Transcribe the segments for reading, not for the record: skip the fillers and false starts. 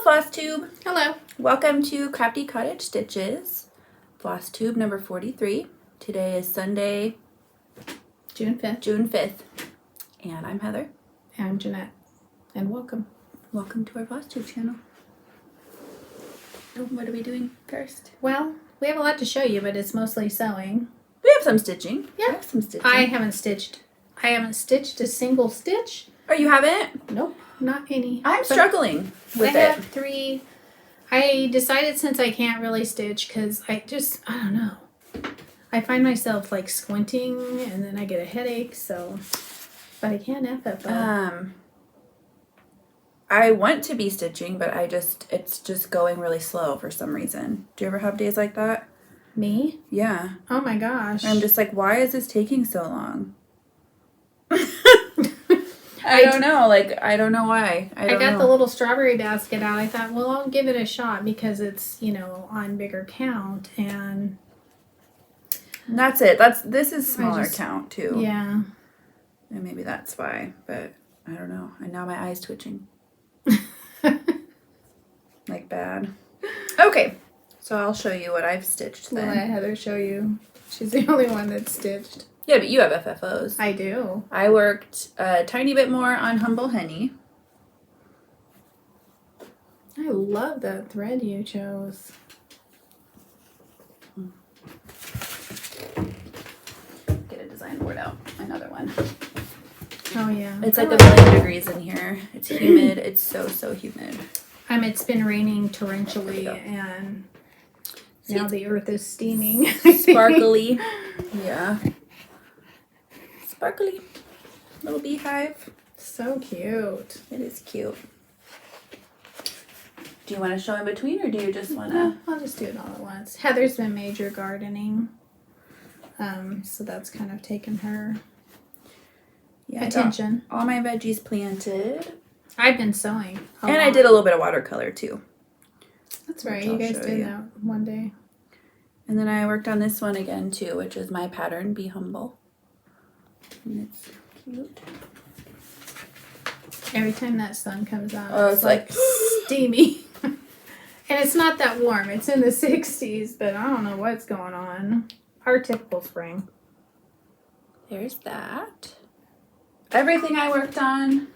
Flosstube. Hello. Welcome to Crafty Cottage Stitches. Flosstube number 43. Today is Sunday, June 5th. June 5th. And I'm Heather. And I'm Jeanette. And welcome. Welcome to our Flosstube channel. Oh, what are we doing first? Well, we have a lot to show you, but it's mostly sewing. We have some stitching. Yeah. We have some stitching. I haven't stitched a single stitch. Oh, you haven't? Nope. Not any. I'm struggling with I have 3. I decided since I can't really stitch because I don't know. I find myself like squinting and then I get a headache, so. But I can't FFO. I want to be stitching, but it's just going really slow for some reason. Do you ever have days like that? Me? Yeah. Oh my gosh. I'm just like, why is this taking so long? I don't know. Like, I don't know why. I got the little strawberry basket out. I thought, well, I'll give it a shot because it's, on bigger count. And that's it. This is smaller count, too. Yeah. And maybe that's why. But I don't know. And now my eye's twitching. Like, bad. Okay. So I'll show you what I've stitched then. We'll let Heather show you. She's the only one that's stitched. Yeah, but you have FFOs. I do. I worked a tiny bit more on Humble Honey. I love that thread you chose. Get a design board out. Another one. Oh, yeah. It's like a million degrees in here. It's humid. It's so humid. It's been raining torrentially and now the earth is steaming. Sparkly. Yeah. Sparkly little beehive. So cute. It is cute. Do you want to show in between or do you just want to? I'll just do it all at once. Heather's been major gardening. So that's kind of taken her attention. All my veggies planted. I've been sewing. I did a little bit of watercolor too. That's right. You guys did that one day. And then I worked on this one again too, which is my pattern, Be Humble. And it's cute. Every time that sun comes out, it's like steamy. And it's not that warm. It's in the 60s, but I don't know what's going on. Our typical spring. There's that. Everything I worked on,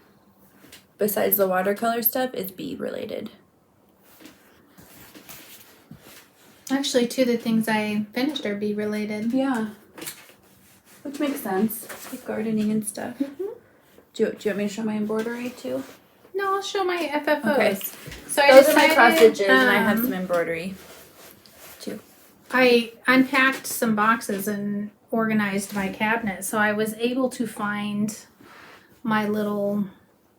besides the watercolor stuff, is bee related. Actually, 2 of the things I finished are bee related. Yeah. Which makes sense. Like gardening and stuff. Mm-hmm. Do you want me to show my embroidery too? No, I'll show my FFOs. Okay. So Those are my cross stitches and I have some embroidery too. I unpacked some boxes and organized my cabinet, so I was able to find my little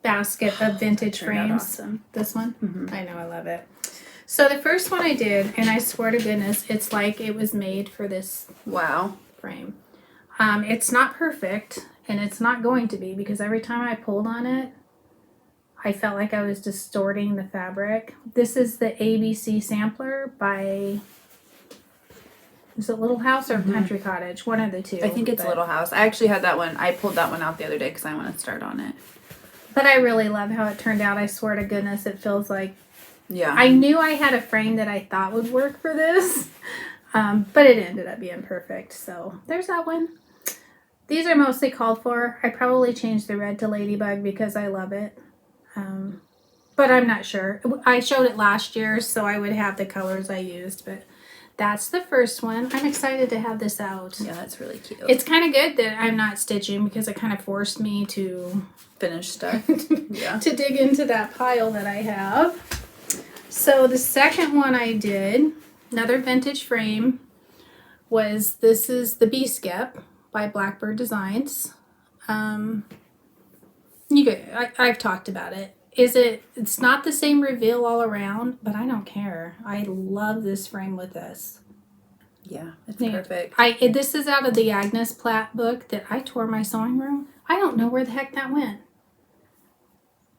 basket of vintage frames. Awesome. This one? Mm-hmm. I know, I love it. So the first one I did, and I swear to goodness, it's like it was made for this frame. It's not perfect, and it's not going to be, because every time I pulled on it, I felt like I was distorting the fabric. This is the ABC sampler by, is it Little House or Country Cottage? One of the two. I think it's Little House. I actually had that one. I pulled that one out the other day because I want to start on it. But I really love how it turned out. I swear to goodness, it feels like, yeah. I knew I had a frame that I thought would work for this, but it ended up being perfect. So there's that one. These are mostly called for. I probably changed the red to Ladybug because I love it. But I'm not sure. I showed it last year, so I would have the colors I used, but that's the first one. I'm excited to have this out. Yeah, that's really cute. It's kind of good that I'm not stitching because it kind of forced me to finish stuff. Yeah. To dig into that pile that I have. So the second one I did, another vintage frame, this is the Bee Skep by Blackbird Designs. I've talked about it. It's not the same reveal all around, but I don't care. I love this frame with this. Yeah, it's perfect. This is out of the Agnes Platt book that I tore my sewing room. I don't know where the heck that went.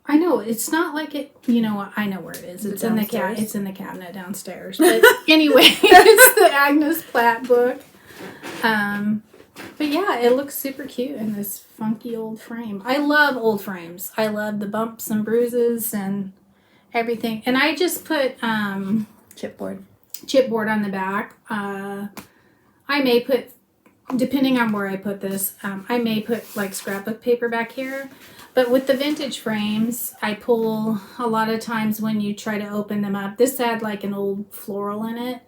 I know it's not like it. You know what? I know where it is. It's in the It's in the cabinet downstairs. But anyway, it's the Agnes Platt book. But yeah, it looks super cute in this funky old frame. I love old frames. I love the bumps and bruises and everything. And I just put chipboard on the back. I may put, depending on where I put this, I may put like scrapbook paper back here. But with the vintage frames, I pull a lot of times when you try to open them up. This had like an old floral in it.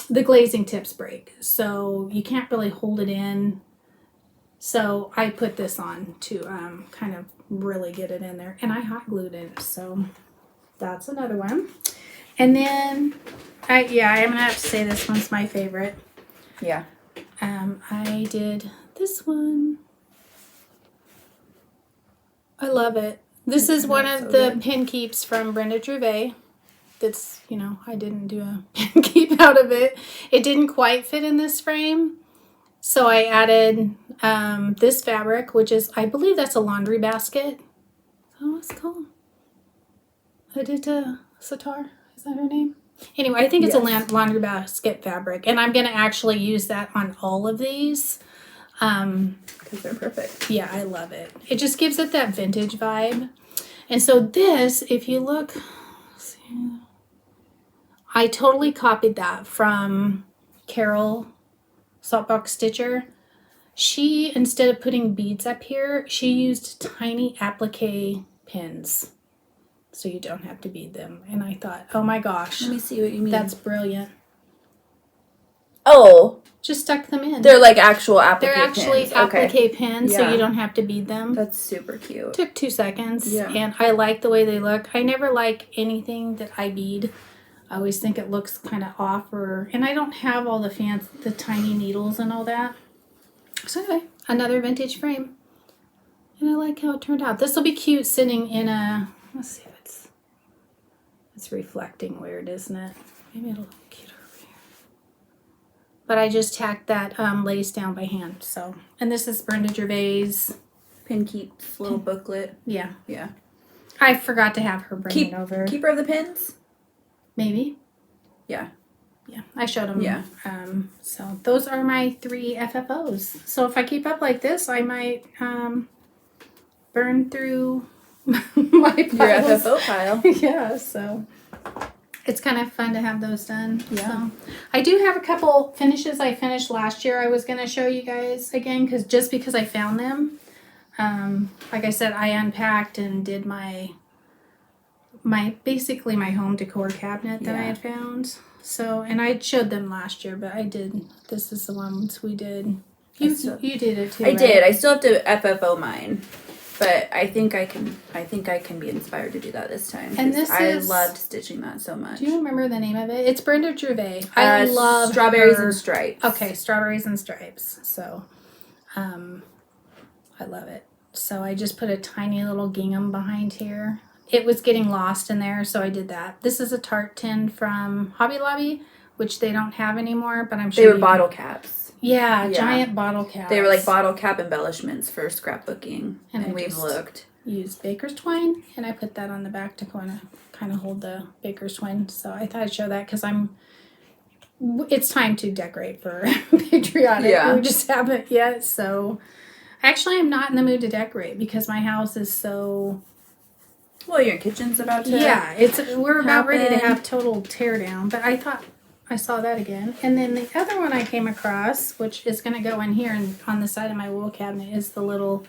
The glazing tips break, so you can't really hold it in. So I put this on to kind of really get it in there. And I hot glued it, so that's another one. And then, I'm going to have to say this one's my favorite. Yeah. I did this one. I love it. This is one of the pin keeps from Brenda Gervais. That's, I didn't do a pin keep out of it. It didn't quite fit in this frame. So I added this fabric, which is, I believe that's a laundry basket. Oh, it's cool. Adita Satar, is that her name? Anyway, I think it's a laundry basket fabric. And I'm going to actually use that on all of these. Because they're perfect. Yeah, I love it. It just gives it that vintage vibe. And so this, if you look, I totally copied that from Carol Saltbox Stitcher. She, instead of putting beads up here, she used tiny applique pins. So you don't have to bead them. And I thought, oh my gosh. Let me see what you mean. That's brilliant. Oh. Just stuck them in. They're like actual applique pins. They're actually applique pins, so you don't have to bead them. That's super cute. Took 2 seconds. Yeah. And I like the way they look. I never like anything that I bead. I always think it looks kind of off, and I don't have all the tiny needles and all that. So anyway, another vintage frame. And I like how it turned out. This will be cute sitting in a, let's see if it's reflecting weird, isn't it? Maybe it'll look cuter over here. But I just tacked that lace down by hand. So, and this is Brenda Gervais' Pin Keeps little booklet. Yeah. Yeah. I forgot to have her bring it over. Keeper of the Pins? Maybe. Yeah. Yeah, I showed them. Yeah. So those are my 3 FFOs. So if I keep up like this, I might burn through my piles. Your FFO pile. Yeah, so it's kind of fun to have those done. Yeah. So I do have a couple finishes I finished last year I was going to show you guys again, because I found them. Like I said, I unpacked and did my basically my home decor cabinet that I had found. So, and I showed them last year, but this is the ones we did. You did it too, I right? did. I still have to FFO mine. But I think I can be inspired to do that this time. And I loved stitching that so much. Do you remember the name of it? It's Brenda Gervais. I love Strawberries and Stripes. Okay, Strawberries and Stripes. So, I love it. So I just put a tiny little gingham behind here. It was getting lost in there, so I did that. This is a tart tin from Hobby Lobby, which they don't have anymore, but I'm sure they were bottle caps. Yeah, giant bottle caps. They were like bottle cap embellishments for scrapbooking, and we've looked. Used baker's twine, and I put that on the back to kind of hold the baker's twine. So I thought I'd show that because it's time to decorate for patriotic. Yeah. We just haven't yet, so actually I'm not in the mood to decorate because my house is so. Well, your kitchen's about to. Yeah, we're about ready to have total tear down, but I thought I saw that again. And then the other one I came across, which is going to go in here and on the side of my wool cabinet, is the little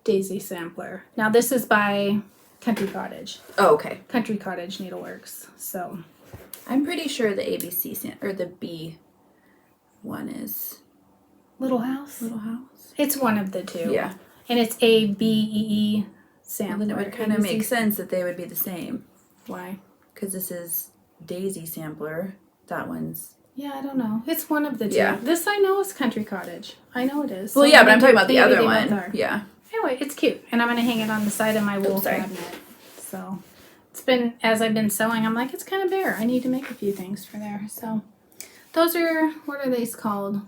daisy sampler. Now this is by Country Cottage. Oh, okay. Country Cottage Needleworks. So I'm pretty sure the ABC or the B one is Little House. Little House. It's one of the two. Yeah. And it's ABEE sampler. Well, then it would kind of make sense that they would be the same. Why? Because this is Daisy Sampler. That one's. Yeah, I don't know. It's one of the two. Yeah. This I know is Country Cottage. I know it is. Well, So yeah, but I'm talking about the maybe other they one. both are. Yeah. Anyway, it's cute. And I'm going to hang it on the side of my wool cabinet. So it's been, as I've been sewing, I'm like, it's kind of bare. I need to make a few things for there. So those are, what are these called?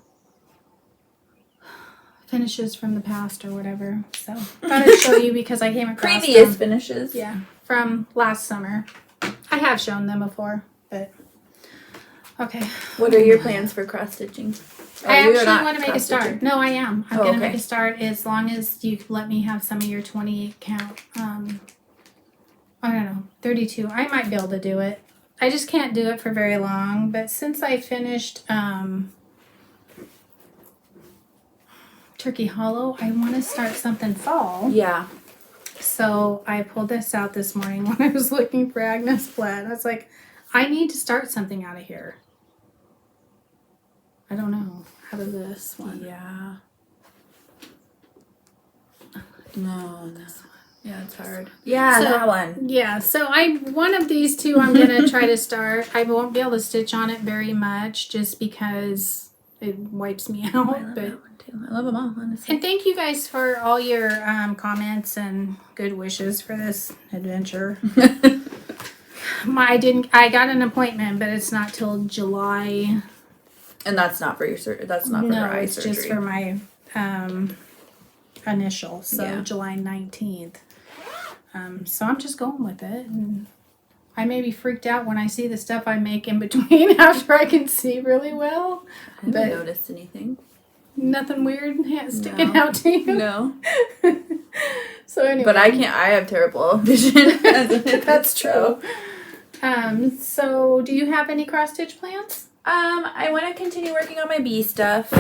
finishes from the past or whatever. So thought I'd show you because I came across Previous them. finishes. Yeah, from last summer. I have shown them before, but okay. What are your plans for cross stitching? I actually want to make a start. No, I am. I'm going to okay. make a start as long as you let me have some of your 28 count. I don't know, 32. I might be able to do it. I just can't do it for very long. But since I finished Turkey Hollow, I want to start something fall. Yeah. So I pulled this out this morning when I was looking for Agnes Plaid. I was like, I need to start something out of here. I don't know. Out of this one. Yeah. No, this one. Yeah, it's hard. Yeah, that one. Yeah, so one of these two I'm going to try to start. I won't be able to stitch on it very much just because it wipes me out. I love that one too. I love them all, honestly. And thank you guys for all your comments and good wishes for this adventure. I got an appointment, but it's not till July. And that's not for your that's not for your eye surgery. It's just for my initial, so Yeah. July 19th. So I'm just going with it. And I may be freaked out when I see the stuff I make in between after I can see really well. I haven't noticed anything. Nothing weird sticking out to you? No. So anyway. But I have terrible vision. That's true. So do you have any cross stitch plans? I want to continue working on my bee stuff.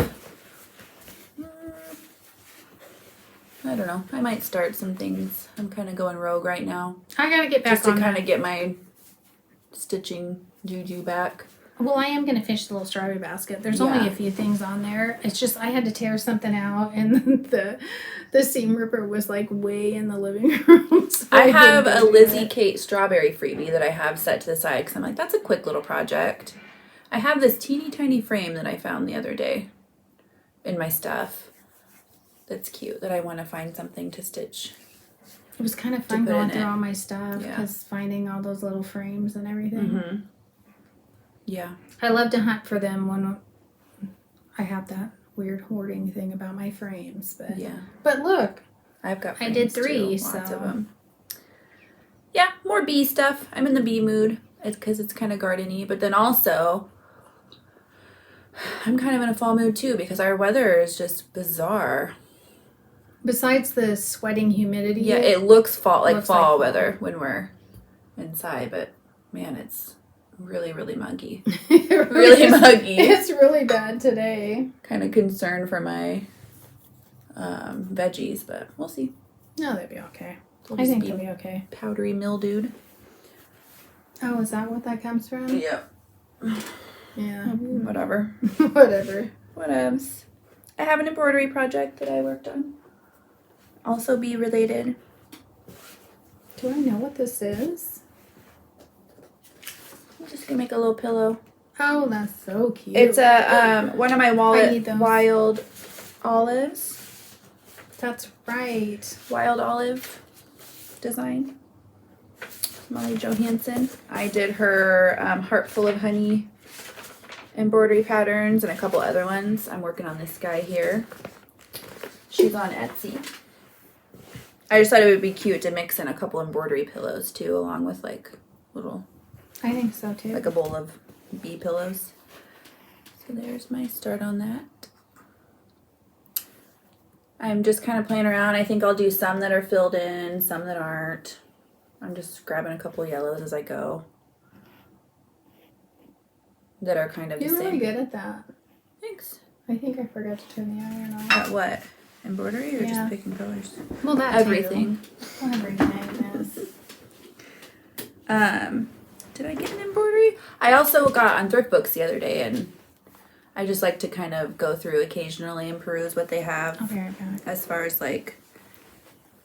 I don't know. I might start some things. I'm kind of going rogue right now. I gotta get back just to on kind of get my stitching juju back. Well, I am gonna finish the little strawberry basket. There's Yeah. only a few things on there. It's just I had to tear something out, and the seam ripper was like way in the living room. So I have didn't a do Lizzie it. Kate strawberry freebie that I have set to the side because I'm like, that's a quick little project. I have this teeny tiny frame that I found the other day in my stuff. That's cute that I want to find something to stitch. It was kind of fun put going in through it. all my stuff Yeah. because finding all those little frames and everything. Mm-hmm. Yeah. I love to hunt for them when I have that weird hoarding thing about my frames. But Yeah. But look, I've got I did frames, too. 3, Lots so. of them. Yeah, more bee stuff. I'm in the bee mood. It's because it's kind of garden-y. But then also, I'm kind of in a fall mood too because our weather is just bizarre. Besides the sweating humidity. Yeah, it looks fall looks like fall fall. weather when we're inside, but man, it's really, really muggy. It Really is. muggy. It's really bad today. Kind of concerned for my veggies, but we'll see. No, they'll be okay. They'll I just think be they'll be okay. powdery mildewed. Oh, is that what that comes from? Yep. Yeah. Whatever. Whatever. What else? I have an embroidery project that I worked on. Also bee related. Do I know what this is? I'm just gonna make a little pillow. Oh, that's so cute. It's a one of my I need those. wild olives. That's right. Wild olive design. Molly Johansson. I did her Heart Full of Honey embroidery patterns and a couple other ones. I'm working on this guy here. She's on Etsy. I just thought it would be cute to mix in a couple embroidery pillows too, along with like little, I think so too. like a bowl of bee pillows. So there's my start on that. I'm just kind of playing around. I think I'll do some that are filled in, some that aren't. I'm just grabbing a couple yellows as I go. That are kind of You're the same. really good at that. Thanks. I think I forgot to turn the iron on. At what? Embroidery or Yeah. just picking colors? Well, that Everything. Too. Everything is. Did I get an embroidery? I also got on thrift books the other day, and I just like to kind of go through occasionally and peruse what they have I'll be right back. as far as like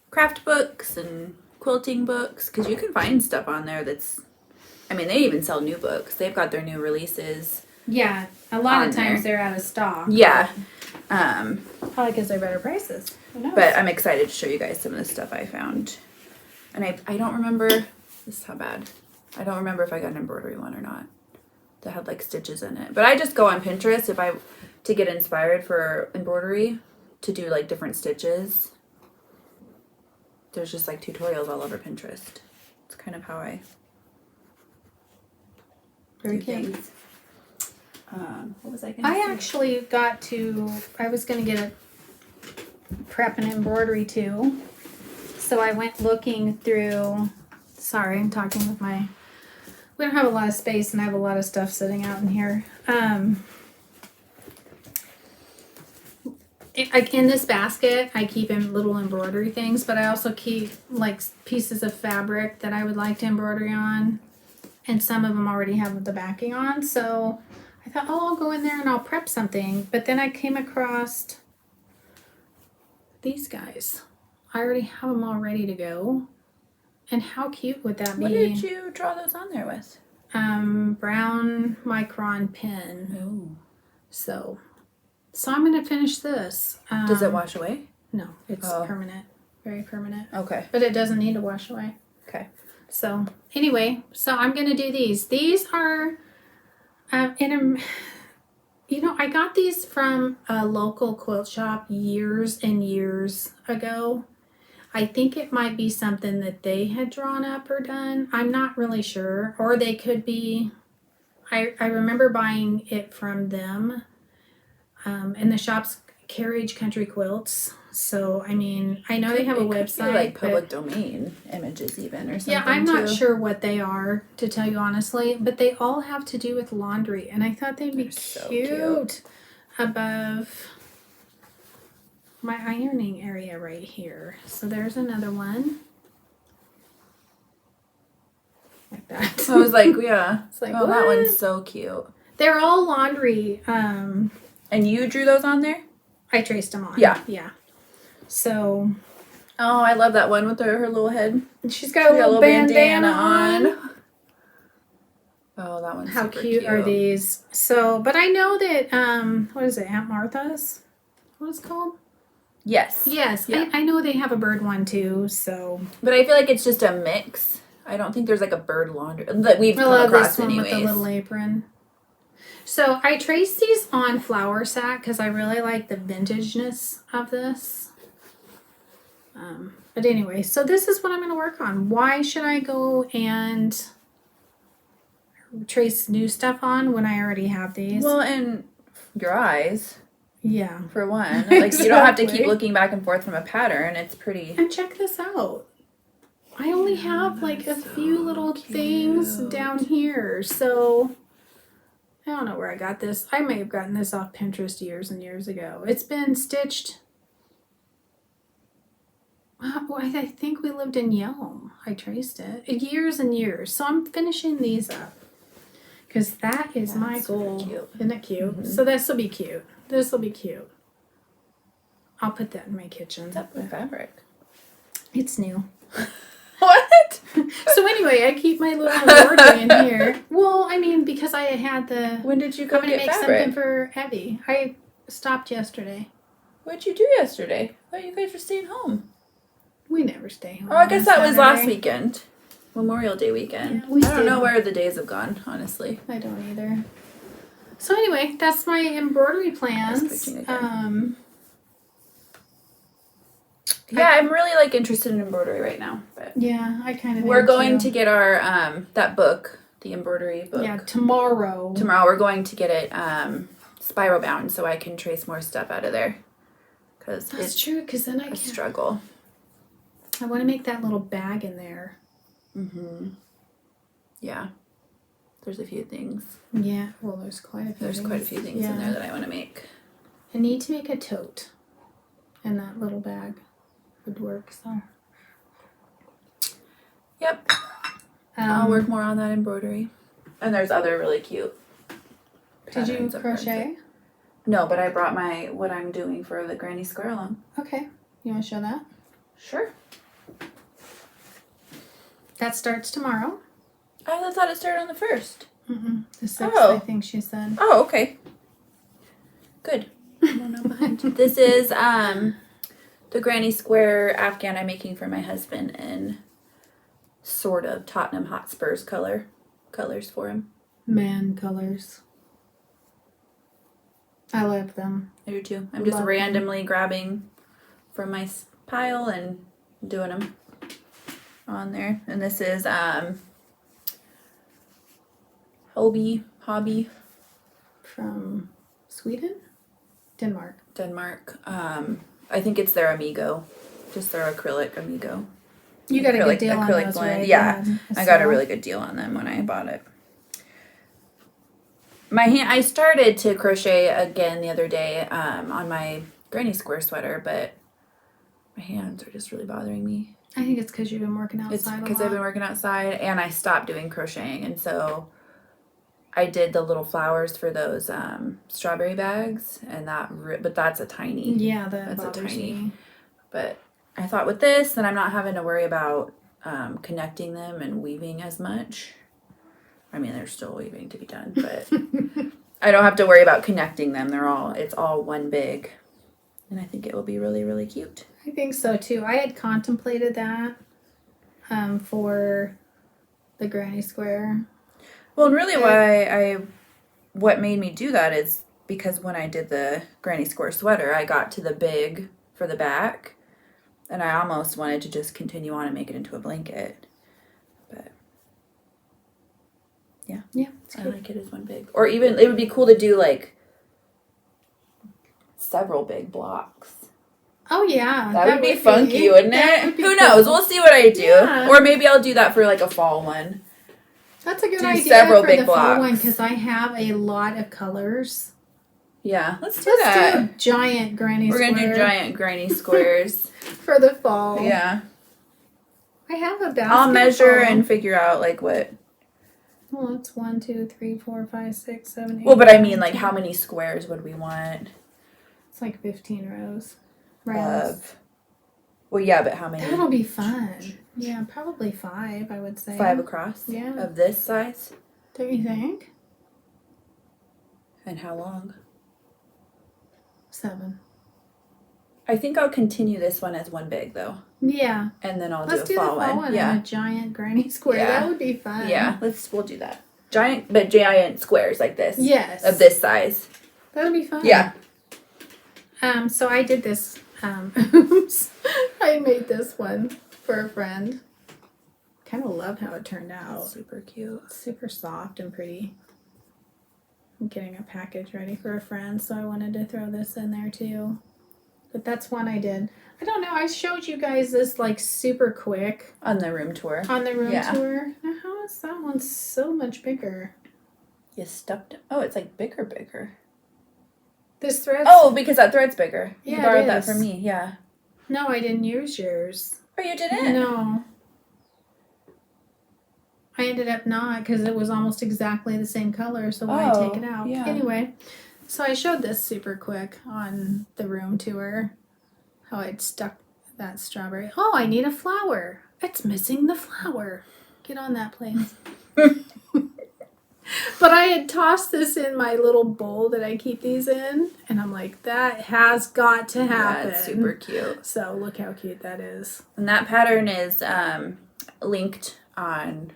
craft books and quilting books, because you can find stuff on there that's, I mean, they even sell new books. They've got their new releases. Yeah, a lot On of times there. they're out of stock. Yeah. Probably because they're better prices. Who knows? But I'm excited to show you guys some of the stuff I found. And I don't remember, this is how bad. I don't remember if I got an embroidery one or not that had like stitches in it. But I just go on Pinterest to get inspired for embroidery to do like different stitches. There's just like tutorials all over Pinterest. It's kind of how I Very do cute. things. What was I going to say? I was going to get a prep and embroidery too. So I went looking through, sorry, I'm talking with we don't have a lot of space and I have a lot of stuff sitting out in here. In this basket, I keep in little embroidery things, but I also keep like pieces of fabric that I would like to embroidery on. And some of them already have the backing on. So I thought, oh, I'll go in there and I'll prep something. But then I came across these guys. I already have them all ready to go. And how cute would that be? What did you draw those on there with? Brown micron pen. Oh. So I'm going to finish this. Does it wash away? No, it's permanent. Very permanent. Okay. But it doesn't need to wash away. Okay. So anyway, I'm going to do these. These are, I got these from a local quilt shop years and years ago. I think it might be something that they had drawn up or done. I'm not really sure. Or they could be, I remember buying it from them. And the shop's Carriage Country Quilts. So, I mean, I know they have a website. Could be like public domain images even or something. Yeah, I'm not sure what they are, to tell you honestly. But they all have to do with laundry. And I thought they'd be so cute above my ironing area right here. So there's another one. Like that. I was like, yeah. It's like, oh, that what? one's so cute. They're all laundry. And you drew those on there? I traced them on. Yeah. Yeah. So. Oh, I love that one with her little head. She's got a little bandana on. Oh, that one's How super cute are these? So, but I know that, what is it, Aunt Martha's? What is it called? Yes. Yes. Yeah. I know they have a bird one too, so. But I feel like it's just a mix. I don't think there's like a bird laundry that we've come across this one anyways. with the little apron. So I traced these on flour sack because I really like the vintageness of this. But anyway, so this is what I'm going to work on. Why should I go and trace new stuff on when I already have these? Well, and your eyes. Yeah. For one. Like, you don't have to keep looking back and forth from a pattern. It's pretty. And check this out. I only have like a few little things down here. So I don't know where I got this. I may have gotten this off Pinterest years and years ago. It's been stitched. I think we lived in Yelm. I traced it. Years and years. So I'm finishing these up. Because that is my goal. Cute. Isn't it cute? Mm-hmm. So this will be cute. This will be cute. I'll put that in my kitchen. What's up with fabric? It's new. What? So anyway, I keep my little embroidery in here. Well, I mean, because I had the... When did you I'm go going to get make fabric? something for Evie. I stopped yesterday. What'd you do yesterday? I thought you guys were staying home. We never stay home. Oh, I guess on that was last Saturday. weekend. Memorial Day weekend. Yeah, we I don't know stayed. where the days have gone, honestly. I don't either. So anyway, that's my embroidery plans. switching again. Yeah, I'm really like interested in embroidery right now. But Yeah, I kind of. we're going to get our that book, the embroidery book. Yeah, tomorrow. Tomorrow we're going to get it spiral bound so I can trace more stuff out of there. Because That's it's true. Because then I a can. struggle. I want to make that little bag in there. Mm-hmm. Yeah. There's a few things. Yeah. Well, there's quite a few. There's quite a few things in there that I want to make. I need to make a tote, and that little bag would work. So. Yep. I'll work more on that embroidery. And there's other really cute. Did you patterns of her. crochet? No, but I brought what I'm doing for the Granny Square Along. Okay. You want to show that? Sure. That starts tomorrow. I thought it started on the 1st. Mm-mm. The 6th, Oh. I think she said. Oh, okay. Good. No, no, behind. This is the Granny Square Afghan I'm making for my husband in sort of Tottenham Hotspurs colors for him. Man colors. I love them. I do too. I'm just randomly grabbing from my pile and doing them on there. And this is Hobby from Sweden? Denmark. I think it's their Amigo. Just their acrylic Amigo. You got a good deal on those, blend. right? Yeah. I got a really good deal on them when I bought it. I started to crochet again the other day on my granny square sweater, but my hands are just really bothering me. I think it's because you've been working outside. It's because I've been working outside, and I stopped doing crocheting, and so I did the little flowers for those strawberry bags, and but that's a tiny. Yeah, that's a tiny. Me. But I thought with this, then I'm not having to worry about connecting them and weaving as much. I mean, there's still weaving to be done, but I don't have to worry about connecting them. It's all one big, and I think it will be really, really cute. I think so too. I had contemplated that for the granny square. Well, and really what made me do that is because when I did the granny square sweater, I got to the big for the back, and I almost wanted to just continue on and make it into a blanket. But yeah, I like it as one big. Or even it would be cool to do like several big blocks. Oh yeah, that would be funky, wouldn't it? Who knows? We'll see what I do. Yeah. Or maybe I'll do that for like a fall one. That's a good idea several for big the fall one because I have a lot of colors. Yeah, let's do that. Do giant granny squares. We're gonna do giant granny squares for the fall. Yeah. I have a basket. I'll measure and figure out like what. Well, it's 1, 2, 3, 4, 5, 6, 7, 8. Well, but I mean, like, how many squares would we want? It's like 15 rows. Well, yeah, but how many? That'll be fun. Yeah, probably 5, I would say. 5 across? Yeah. Of this size? Don't you think? And how long? 7. I think I'll continue this one as one big, though. Yeah. And then I'll do a fall one. Yeah. And a giant granny square. Yeah. That would be fun. Yeah, we'll do that. Giant squares like this. Yes. Of this size. That would be fun. Yeah. So I did this. Oops. I made this one for a friend. Kind of love how it turned out. Super cute. Super soft and pretty. I'm getting a package ready for a friend, so I wanted to throw this in there too. But that's one I did. I don't know. I showed you guys this like super quick. On the room tour. On the room tour. Now, how is that one so much bigger? You stuffed it. Oh, it's like bigger. This thread. Oh, because that thread's bigger. Yeah, you borrowed that from me. Yeah. No, I didn't use yours. Oh, you didn't? No. I ended up not because it was almost exactly the same color, so why take it out? Yeah. Anyway, so I showed this super quick on the room tour, how I'd stuck that strawberry. Oh, I need a flower. It's missing the flower. Get on that, please. But I had tossed this in my little bowl that I keep these in, and I'm like, that has got to happen. Yeah, it's super cute. So look how cute that is. And that pattern is linked on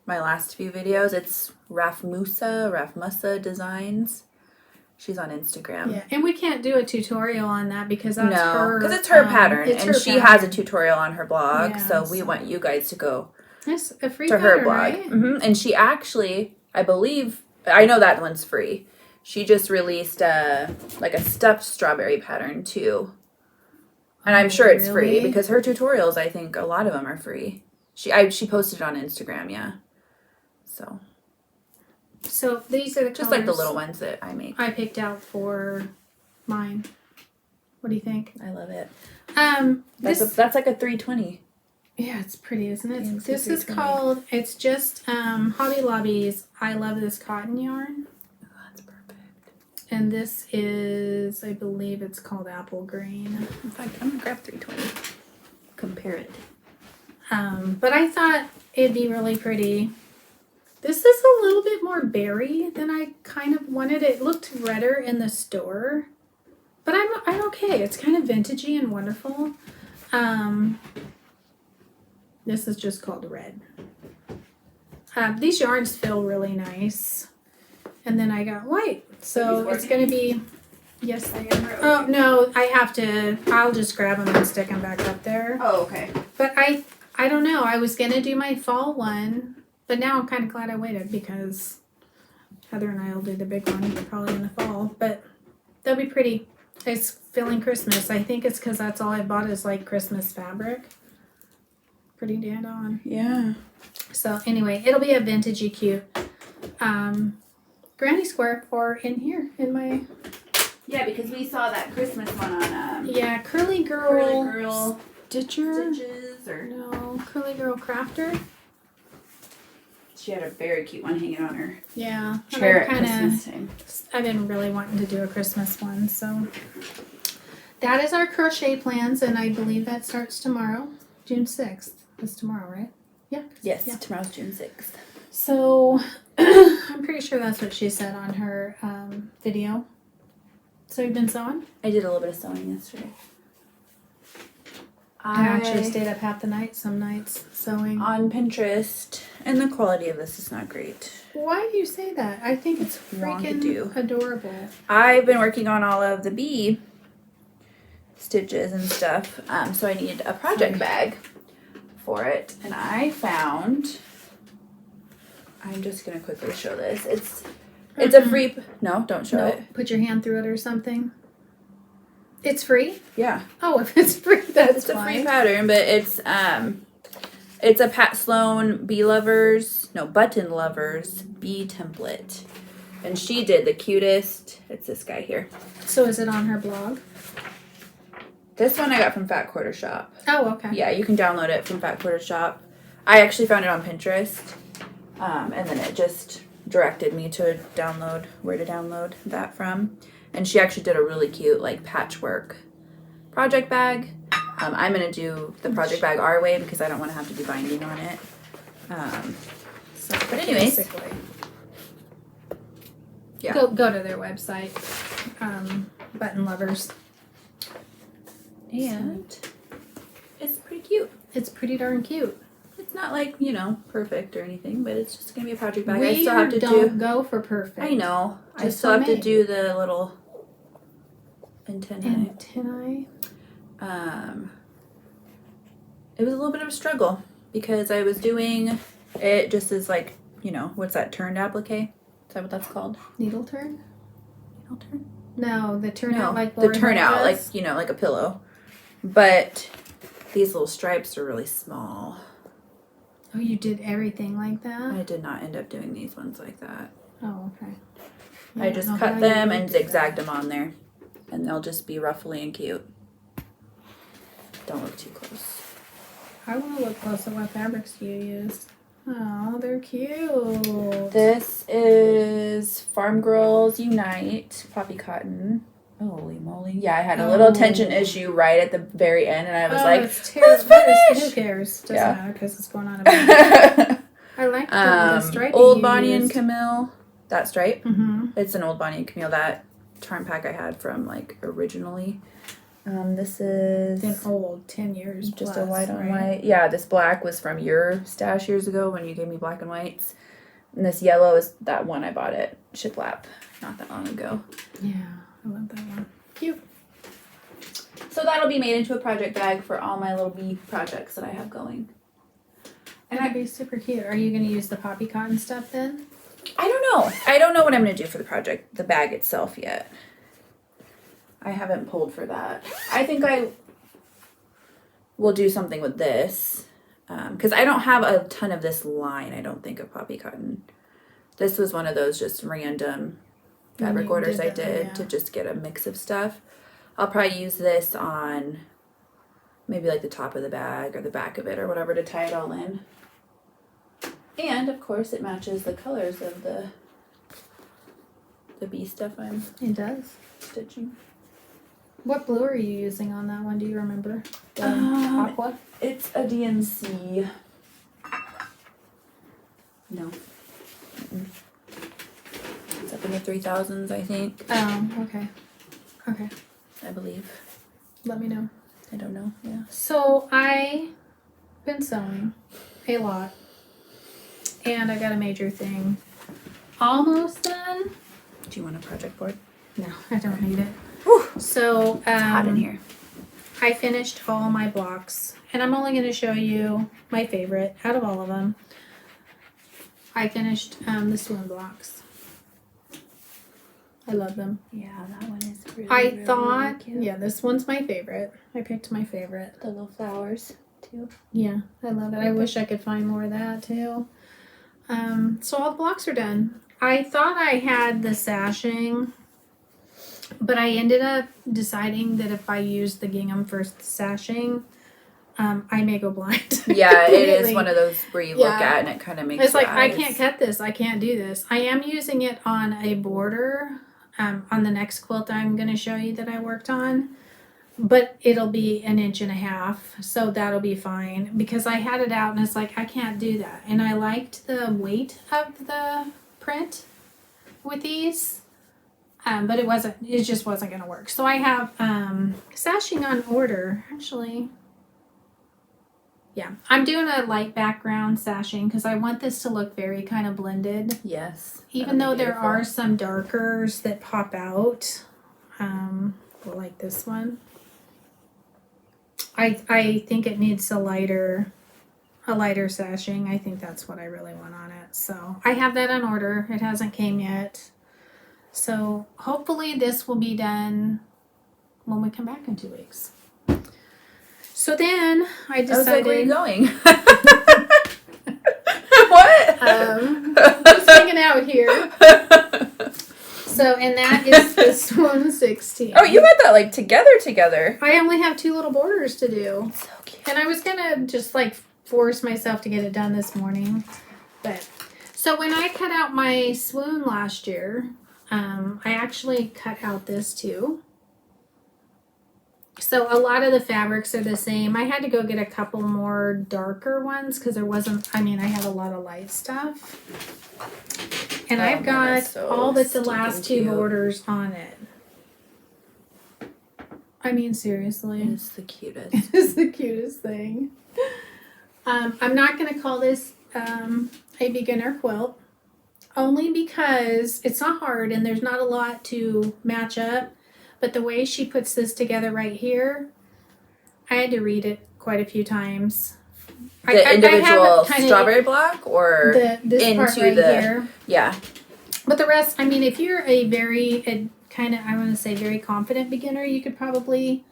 my last few videos. It's Rafmusa Designs. She's on Instagram. Yeah, and we can't do a tutorial on that because that's her. Because it's her pattern, and she has a tutorial on her blog. So we want you guys to go it's a free to pattern, her blog. Right? Mm-hmm. And she actually, I know that one's free. She just released like a stuffed strawberry pattern too. And I'm sure it's free because her tutorials, I think a lot of them are free. She posted it on Instagram, yeah. So these are the just like the little ones that I make. I picked out for mine. What do you think? I love it. That's like a 320. Yeah, it's pretty, isn't it? Yeah, this is called. It's just Hobby Lobby's I Love This Cotton Yarn. Oh, that's perfect. And this is, I believe it's called Apple Green. In fact, I'm gonna grab 320. Compare it. But I thought it'd be really pretty. This is a little bit more berry than I kind of wanted. It looked redder in the store, but I'm okay. It's kind of vintagey and wonderful. This is just called red. These yarns feel really nice. And then I got white. So it's going to be Yes, they are. Oh, no, I have to. I'll just grab them and stick them back up there. Oh, okay. But I don't know. I was going to do my fall one, but now I'm kind of glad I waited because Heather and I will do the big one probably in the fall. But they'll be pretty. It's filling Christmas. I think it's because that's all I bought is like Christmas fabric. Pretty dead on. Yeah. So anyway, it'll be a vintagey cute granny square for in here in my... Yeah, because we saw that Christmas one on Yeah, Curly Girl Stitcher. Stitches or No, Curly Girl Crafter. she had a very cute one hanging on her Yeah. chair at Christmas time. I've been really wanting to do a Christmas one, so that is our crochet plans, and I believe that starts tomorrow, June 6th. It's tomorrow, right? Yeah. Yes, Yeah. tomorrow's June 6th. So I'm pretty sure that's what she said on her video. So you've been sewing? I did a little bit of sewing yesterday. I actually stayed up half the night, some nights sewing. On Pinterest, and the quality of this is not great. Why do you say that? I think it's freaking adorable. I've been working on all of the bee stitches and stuff, so I need a project bag for it, and I found... I'm just gonna quickly show this. It's a free... No, don't show it. Put your hand through it or something. It's free? Yeah. Oh, if it's free, that's It's a fine. free pattern, but it's a Pat Sloan Button Lovers bee template. And she did the cutest. It's this guy here. So is it on her blog? This one I got from Fat Quarter Shop. Oh, okay. Yeah, you can download it from Fat Quarter Shop. I actually found it on Pinterest. And then it just directed me to where to download that from. And she actually did a really cute, like, patchwork project bag. I'm going to do the project bag our way because I don't want to have to do binding on it. But anyways. Basically. Yeah. Go to their website. Button Lovers. And it's pretty cute. It's pretty darn cute. It's not like, perfect or anything, but it's just going to be a project bag. We I still have to don't go for perfect. I know. I Just still have to homemade. do the little antennae. It was a little bit of a struggle because I was doing it just as like, what's that, turned applique? Is that what that's called? Needle turn? Needle turn? No, the turnout like the Lord turnout, does. like, like a pillow. But these little stripes are really small. Oh, you did everything like that? I did not end up doing these ones like that. Oh, okay. I just cut them and zigzagged them on there. And they'll just be ruffly and cute. Don't look too close. I want to look close at what fabrics you use. Oh, they're cute. This is Farm Girls Unite Poppy Cotton. Holy moly. Yeah, I had a little tension issue right at the very end, and I was like, it's terrible. let's finish! Who cares? Doesn't Yeah. matter because it's going on a bit. I like the stripe. Old Bonnie and Camille. That stripe. Mm-hmm. It's an Old Bonnie and Camille, that charm pack I had from, like, originally. This is... Been old, 10 years just plus, a white on right? white. Yeah, this black was from your stash years ago when you gave me black and whites. And this yellow is that one I bought at Shiplap not that long ago. Yeah, I love that one. Cute. So that'll be made into a project bag for all my little bee projects that I have going. And that'd be super cute. Are you going to use the poppy cotton stuff then? I don't know. I don't know what I'm going to do for the bag itself yet. I haven't pulled for that. I think I will do something with this. Because I don't have a ton of this line, I don't think, of poppy cotton. This was one of those just random fabric orders I did to just get a mix of stuff. I'll probably use this on maybe like the top of the bag or the back of it or whatever to tie it all in. And, of course, it matches the colors of the bee stuff I'm stitching. What blue are you using on that one? Do you remember? The aqua? It's a DMC. No. It's up in the 3000s, I think. Oh, okay. Okay. I believe. Let me know. I don't know. Yeah. So I've been sewing a lot. And I got a major thing almost done. Do you want a project board? No, I don't need it. Whew. So It's hot in here. I finished all my blocks, and I'm only going to show you my favorite out of all of them. I finished the Swoon blocks. I love them. Yeah, that one is really, I thought, really cute. yeah, this one's my favorite. I picked my favorite. The little flowers, too. Yeah, I love it. I wish I could find more of that, too. So all the blocks are done. I thought I had the sashing, but I ended up deciding that if I use the gingham for sashing, I may go blind. Yeah, it is one of those where you look at and it kind of makes it's like, eyes. I can't cut this. I can't do this. I am using it on a border on the next quilt I'm going to show you that I worked on. But it'll be 1.5 inches, so that'll be fine. Because I had it out and it's like, I can't do that. And I liked the weight of the print with these. But it just wasn't going to work. So I have sashing on order, actually. Yeah, I'm doing a light background sashing because I want this to look very kind of blended. Yes. Even though there are some darkers that pop out, like this one. I think it needs a lighter sashing. I think that's what I really want on it. So I have that on order. It hasn't came yet. So hopefully this will be done when we come back in 2 weeks. So then I decided. I was like, where are you going? What? Just hanging out here. So, and that is the Swoon 16. Oh, you got that like together. I only have 2 little borders to do. So cute. And I was going to just like force myself to get it done this morning. But, so when I cut out my Swoon last year, I actually cut out this too. So a lot of the fabrics are the same. I had to go get a couple more darker ones because there wasn't, I have a lot of light stuff. And I've got so all but the last 2 borders on it. Seriously. It's the cutest. It's the cutest thing. I'm not going to call this a beginner quilt. Only because it's not hard and there's not a lot to match up. But the way she puts this together right here, I had to read it quite a few times. The individual strawberry block or this part right here. Yeah. But the rest, if you're a very very confident beginner, you could probably,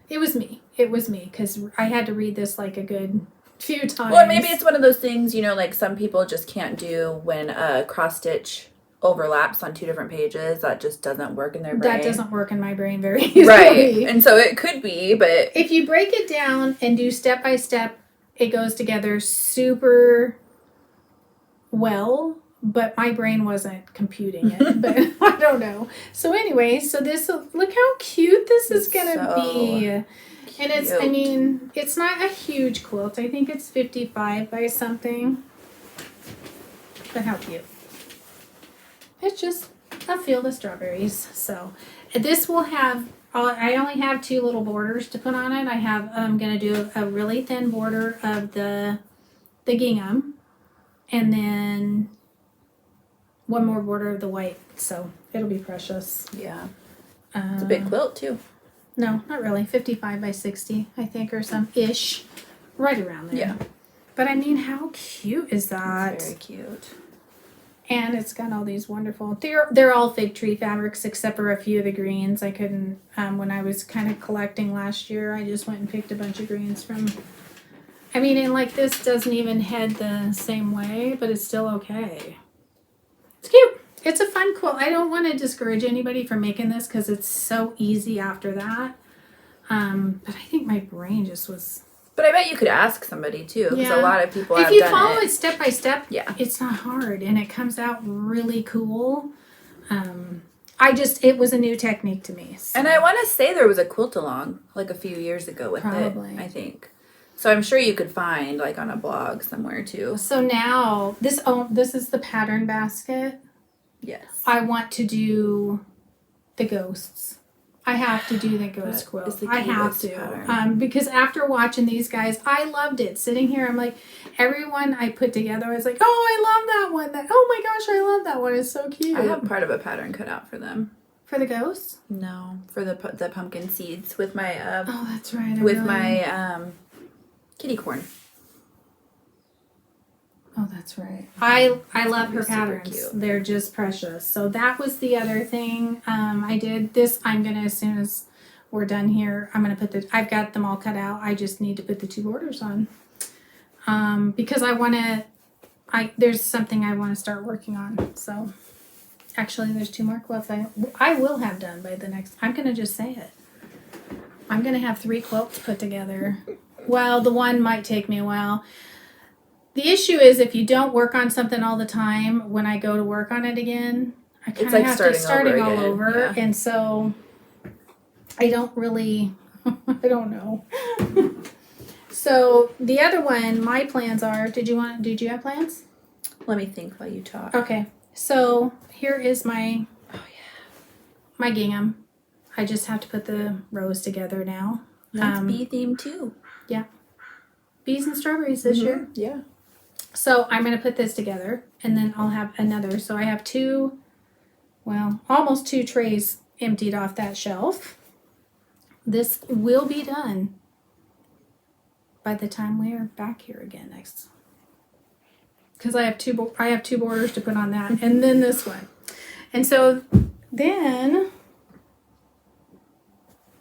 it was me because I had to read this like a good few times. Well, maybe it's one of those things, like some people just can't do when a cross stitch overlaps on 2 different pages. That just doesn't work in their brain. That doesn't work in my brain very easily. Right. And so it could be, but if you break it down and do step by step, it goes together super well, but my brain wasn't computing it. But I don't know. So anyway, this, look how cute this is going to be. And it's, it's not a huge quilt. I think it's 55 by something. But how cute. It's just a field of strawberries. So this will have, I only have 2 little borders to put on it. I'm going to do a really thin border of the gingham. And then 1 more border of the white. So it'll be precious. Yeah. It's a big quilt too. No, not really. 55 by 60, I think, or some ish. Right around there. Yeah. But how cute is that? It's very cute. And it's got all these wonderful, they're all fig tree fabrics except for a few of the greens. I couldn't, when I was kind of collecting last year, I just went and picked a bunch of greens from, and like this doesn't even head the same way, but it's still okay. It's cute. It's a fun quilt. I don't want to discourage anybody from making this because it's so easy after that. But I think my brain just was. But I bet you could ask somebody too, because a lot of people have done it. If you done follow it step by step, yeah, it's not hard and it comes out really cool. It was a new technique to me. So. And I want to say there was a quilt along like a few years ago with it, I think. So I'm sure you could find like on a blog somewhere too. So now this is the pattern basket. Yes. I want to do the ghosts. I have to do the ghost quilt. I have to. Because after watching these guys, I loved it. Sitting here, I'm like, everyone I put together, I was like, oh, I love that one. Oh my gosh, I love that one. It's so cute. I have part of a pattern cut out for them. For the ghosts? No, for the pumpkin seeds with my Oh, that's right. my kitty corn. Oh, that's right. I love her Super patterns. cute. They're just precious. So that was the other thing. I did this. I'm gonna, as soon as we're done here, I'm gonna put I've got them all cut out. I just need to put the 2 borders on. Because there's something I want to start working on. So actually there's 2 more quilts I will have done by the next, I'm gonna just say it. I'm gonna have 3 quilts put together. Well, the one might take me a while. The issue is if you don't work on something all the time, when I go to work on it again, I kind of like have to starting all again, over. yeah. And so I don't really, I don't know. So the other one, my plans are, did you have plans? Let me think while you talk. Okay. So here is my gingham. I just have to put the rows together now. That's bee theme too. Yeah. Bees and strawberries this year. Yeah. So I'm going to put this together and then I'll have another. So I have almost 2 trays emptied off that shelf. This will be done by the time we're back here again next. Because I have 2 borders to put on that and then this one. And so then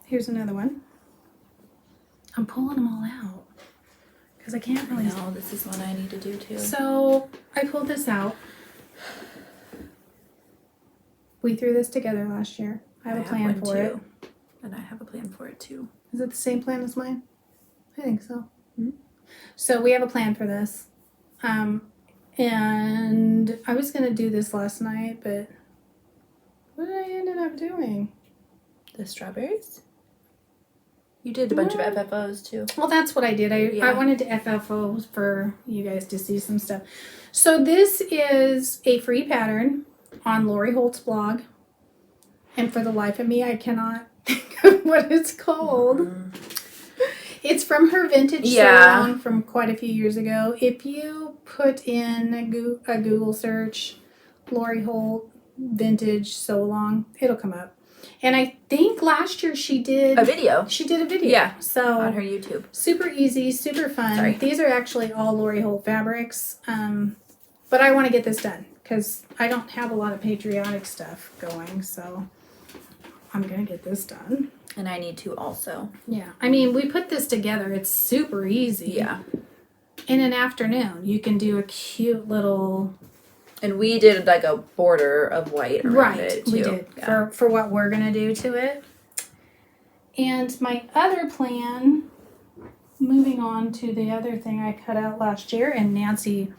here's another one. I'm pulling them all out. Because I can't really. No, this is one I need to do too. So I pulled this out. We threw this together last year. I have a plan for it. And I have a plan for it too. Is it the same plan as mine? I think so. Mm-hmm. So we have a plan for this. And I was going to do this last night, but what did I end up doing? The strawberries? You did a bunch of FFOs too. Well, that's what I did. I wanted to FFO for you guys to see some stuff. So this is a free pattern on Lori Holt's blog. And for the life of me, I cannot think of what it's called. Mm-hmm. It's from her vintage sew-along from quite a few years ago. If you put in a Google search, Lori Holt vintage sew-along, it'll come up. And I think last year she did a video. She did a video. Yeah. So on her YouTube. Super easy, super fun. Sorry. These are actually all Lori Holt fabrics. But I want to get this done because I don't have a lot of patriotic stuff going. So I'm going to get this done. And I need to also. Yeah. I mean, we put this together. It's super easy. Yeah. In an afternoon, you can do a cute little. And we did like a border of white around it too. We did for what we're gonna do to it. And my other plan, moving on to the other thing I cut out last year, and Nancy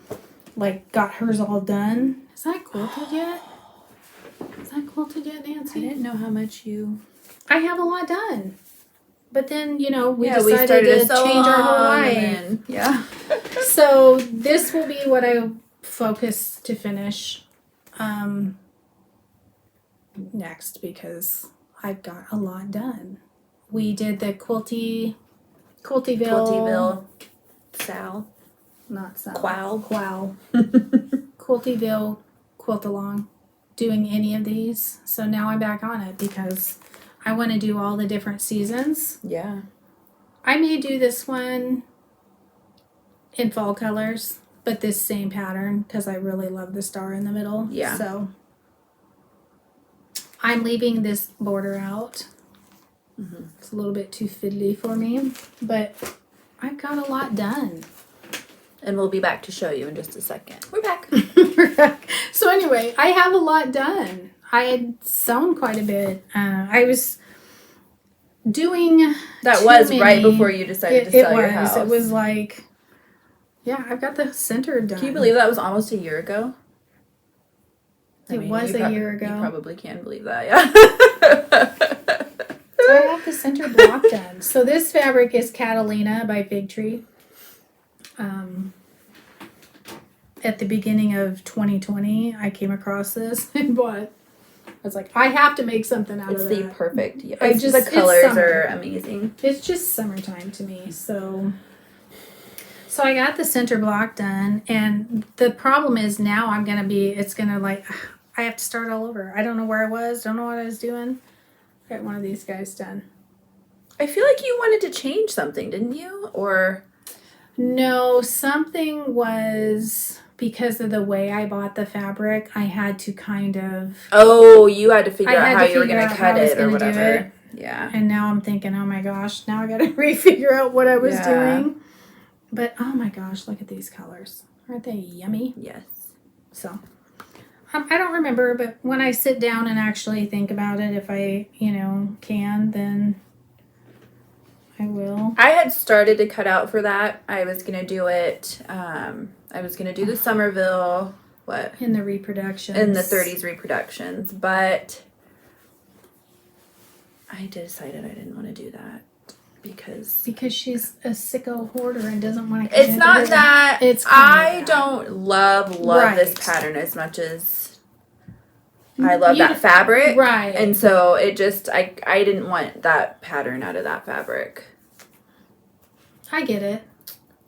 got hers all done. Is that quilted yet? Is that quilted yet, Nancy? I didn't know how much you. I have a lot done. But then, we we decided to sew change our whole life. Yeah. So this will be what I focus to finish next because I've got a lot done. We did the Quiltyville. Sal. Not Sal. Qual. Quiltyville quilt along. Doing any of these. So now I'm back on it because I want to do all the different seasons. Yeah. I may do this one in fall colors, but this same pattern because I really love the star in the middle. Yeah. So I'm leaving this border out. Mm-hmm. It's a little bit too fiddly for me, but I've got a lot done. And we'll be back to show you in just a second. We're back. We're back. So anyway, I have a lot done. I had sewn quite a bit. I was doing that was many. Right before you decided to sell your house. It was like, yeah, I've got the center done. Can you believe that was almost a year ago? It was a year ago. You probably can believe that, yeah. So I have the center block done. So this fabric is Catalina by Fig Tree. At the beginning of 2020, I came across this and bought. I was like, I have to make something out of it. It's the perfect. Yeah. The colors are amazing. It's just summertime to me. So I got the center block done, and the problem is now it's gonna I have to start all over. I don't know where I was. Don't know what I was doing. Got one of these guys done. I feel like you wanted to change something, didn't you? Or no, something was because of the way I bought the fabric. I had to kind of. Oh, you had to figure out how you were going to cut it or whatever. Yeah. And now I'm thinking, oh my gosh, now I got to refigure out what I was doing. But oh my gosh, look at these colors. Aren't they yummy? Yes. So, I don't remember, but when I sit down and actually think about it, if I, can, then I will. I had started to cut out for that. I was going to do it. I was going to do the Summerville. What? In the reproductions. In the 30s reproductions. But I decided I didn't want to do that. Because she's a sicko hoarder and doesn't want to. It's not that. It's I don't love this pattern as much as I love that fabric. Right. And so it just I didn't want that pattern out of that fabric. I get it.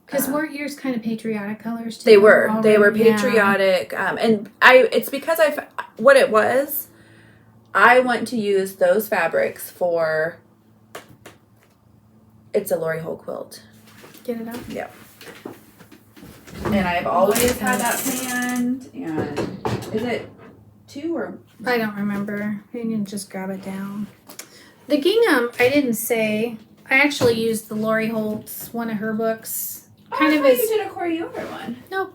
Because weren't yours kind of patriotic colors too? They were. They were patriotic. And it's because what it was, I want to use those fabrics for. It's a Lori Hole quilt. Get it out? Yep. And I've always had that planned. And is it 2 or? I don't remember. You can just grab it down. The gingham, I didn't say. I actually used the Lori Holt's, one of her books. You did a Coriander one. No.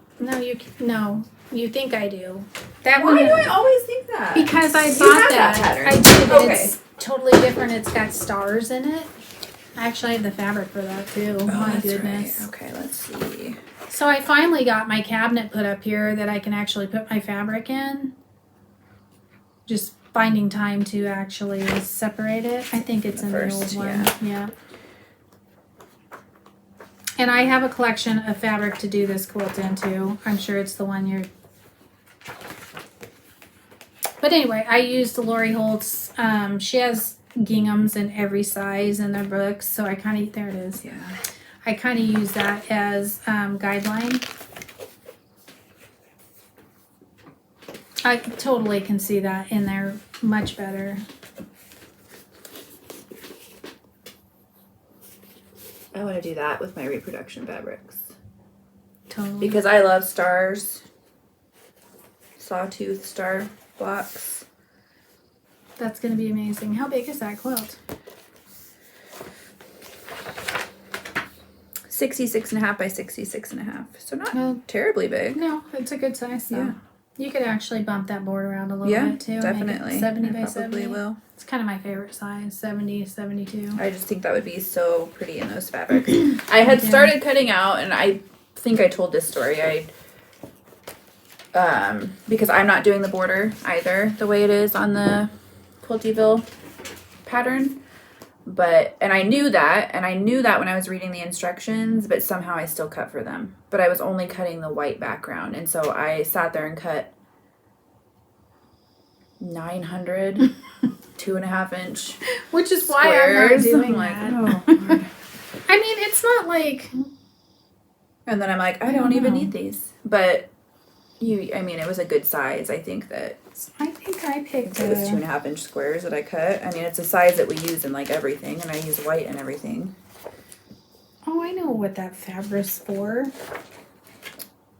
You think I do. Why do I always think that? Because I bought that. pattern. I did. Okay. It's totally different. It's got stars in it. I actually have the fabric for that too. Oh, my that's goodness. Right. Okay, let's see. So I finally got my cabinet put up here that I can actually put my fabric in. Just finding time to actually separate it. I think it's in the old one. Yeah. And I have a collection of fabric to do this quilt into. I'm sure it's the one you're. But anyway, I used the Lori Holt's. She has ginghams in every size in their books, so I kind of there it is. Yeah. I kind of use that as guideline. I totally can see that in there much better. I want to do that with my reproduction fabrics. Totally. Because I love stars. Sawtooth star blocks. That's going to be amazing. How big is that quilt? 66.5 by 66.5. So not terribly big. No, it's a good size though. Yeah. You could actually bump that board around a little bit too. Definitely. 70 by I 70. probably will. It's kind of my favorite size, 70, 72. I just think that would be so pretty in those fabrics. I had started cutting out, and I think I told this story. Because I'm not doing the border either the way it is on the Quiltyville pattern. And I knew that when I was reading the instructions, but somehow I still cut for them. But I was only cutting the white background, and so I sat there and cut 900 2.5 inch which is why I'm not doing that. Oh, Lord. I mean, it's not like. And then I'm like, I don't even need these. But it was a good size. I think I picked it was 2.5 inch squares that I cut. I mean, it's a size that we use in like everything, and I use white and everything. Oh, I know what that fabric's for.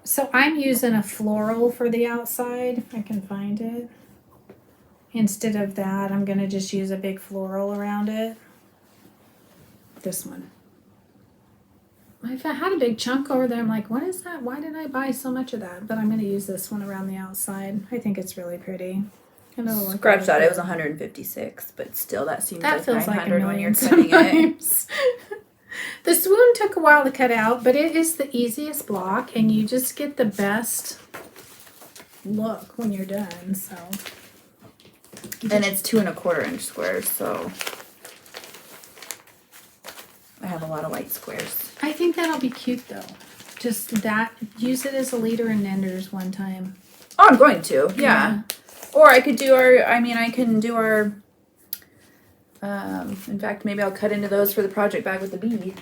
So I'm using a floral for the outside, if I can find it. Instead of that, I'm going to just use a big floral around it. This one. I had a big chunk over there. I'm like, what is that? Why did I buy so much of that? But I'm going to use this one around the outside. I think it's really pretty. Scratch that. It was 156, but still, that seems like 900 when you're cutting it. The Swoon took a while to cut out, but it is the easiest block, and you just get the best look when you're done. So. And it's 2.25 inch squares, so I have a lot of white squares. I think that'll be cute though. Just that, use it as a leader in Enders one time. Oh, I'm going to, yeah. Or I could do I can do our, in fact, maybe I'll cut into those for the project bag with the bee.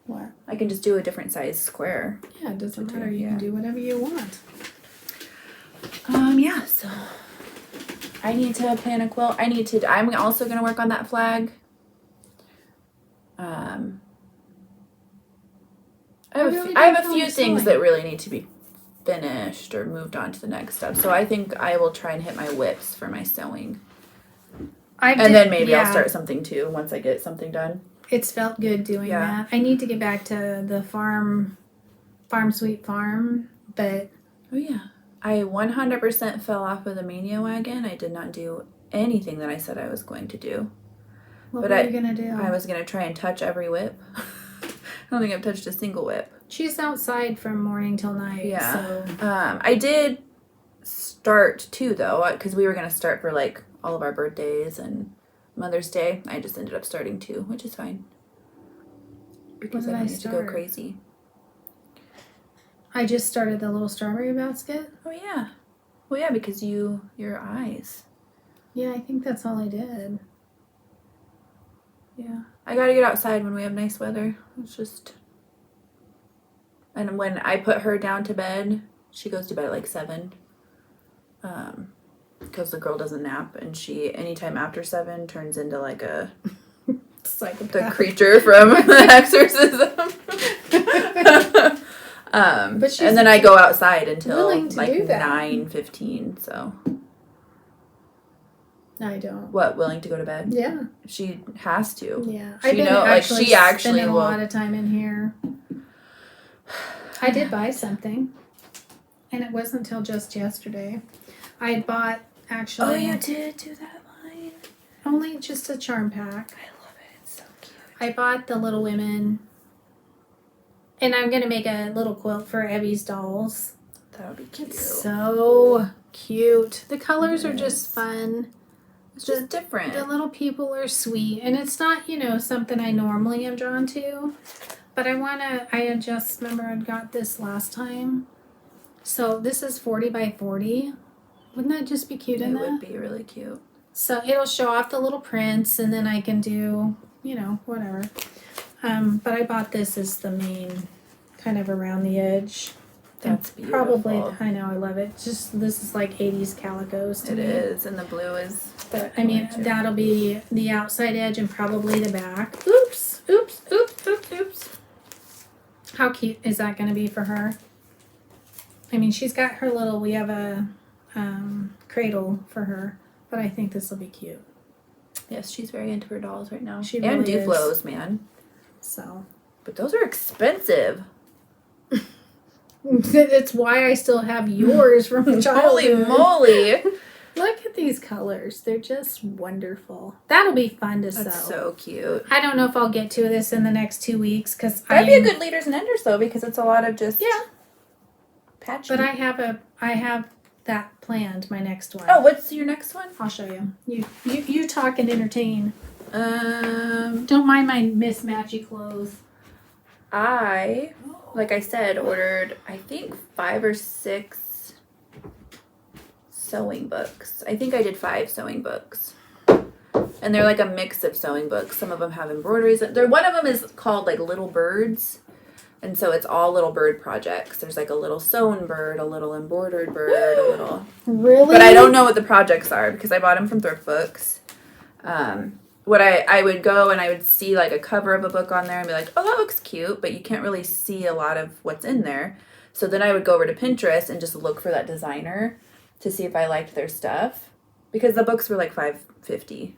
What? I can just do a different size square. Yeah, it doesn't matter. You can do whatever you want. Yeah, so I need to plan a quilt. I'm also going to work on that flag. I have a few things that really need to be finished or moved on to the next step. So I think I will try and hit my whips for my sewing. Then maybe I'll start something too once I get something done. It's felt good doing that. I need to get back to the farm sweet farm, but oh yeah, I 100% fell off of the mania wagon. I did not do anything that I said I was going to do. What were you gonna do? I was gonna try and touch every whip. I don't think I've touched a single whip. She's outside from morning till night. Yeah. So. I did start too though, because we were gonna start for like all of our birthdays and Mother's Day. I just ended up starting 2, which is fine. Because I don't need to go crazy. I just started the little strawberry basket. Oh yeah. Well yeah, because your eyes. Yeah, I think that's all I did. Yeah. I gotta get outside when we have nice weather. It's just... And when I put her down to bed, she goes to bed at like 7. Because the girl doesn't nap, and she, anytime after 7, turns into like a... the creature from The Exorcism. But and then I go outside until like 9:15, so... I don't. What, willing to go to bed? Yeah. She has to. Yeah. She actually spending a lot of time in here. I did buy something, and it wasn't until just yesterday. I had bought, actually... Oh, you did do that line? Only just a charm pack. I love it. It's so cute. I bought the Little Women, and I'm going to make a little quilt for Evie's dolls. That would be cute. It's so cute. The colors are just fun. It's just different. The little people are sweet, and it's not, something I normally am drawn to, but I just remember I got this last time. So this is 40 by 40. Wouldn't that just be cute in that? It would be really cute. So it'll show off the little prints, and then I can do, whatever. But I bought this as the main kind of around the edge. That's beautiful. Probably, I know, I love it. Just, this is like 80s calicos to me. It is, and the blue is... But, I mean, that'll be the outside edge and probably the back. Oops, oops, oops, oops, oops. How cute is that going to be for her? I mean, she's got her little, we have a cradle for her, but I think this will be cute. Yes, she's very into her dolls right now. She and really Duflos, man. So. But those are expensive. It's why I still have yours from childhood. Holy moly. Look at these colors. They're just wonderful. That'll be fun to sew. That's so cute. I don't know if I'll get to this in the next 2 weeks because that'd be a good leaders and enders though, because it's a lot of just patching. But I have that planned, my next one. Oh, what's your next one? I'll show you. You talk and entertain. Don't mind my mismatchy clothes. Like I said, ordered I think 5 or 6 sewing books. I think I did 5 sewing books. And they're like a mix of sewing books. Some of them have embroideries. One of them is called like Little Birds. And so it's all little bird projects. There's like a little sewn bird, a little embroidered bird, a little... Really? But I don't know what the projects are because I bought them from thrift books. What I would go and I would see like a cover of a book on there and be like, oh, that looks cute, but you can't really see a lot of what's in there. So then I would go over to Pinterest and just look for that designer to see if I liked their stuff, because the books were like $5.50.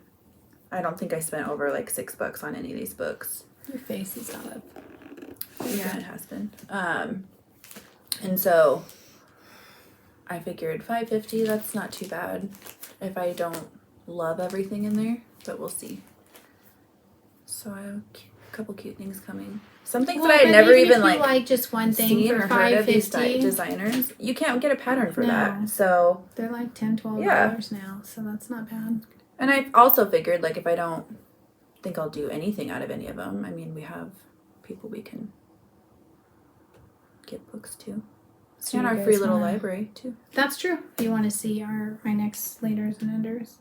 I don't think I spent over like $6 on any of these books. Your face is up. Yeah, it has been. And so I figured $5.50, that's not too bad if I don't love everything in there, but we'll see. So I have a couple cute things coming. Some things that I had never even like just one thing seen for or heard of these $5.50. designers. You can't get a pattern for that. So they're like $10-12 now, so that's not bad. And I also figured like if I don't think I'll do anything out of any of them, I mean we have people we can get books to. So and our free little library too. That's true. You want to see my next leaders and enders?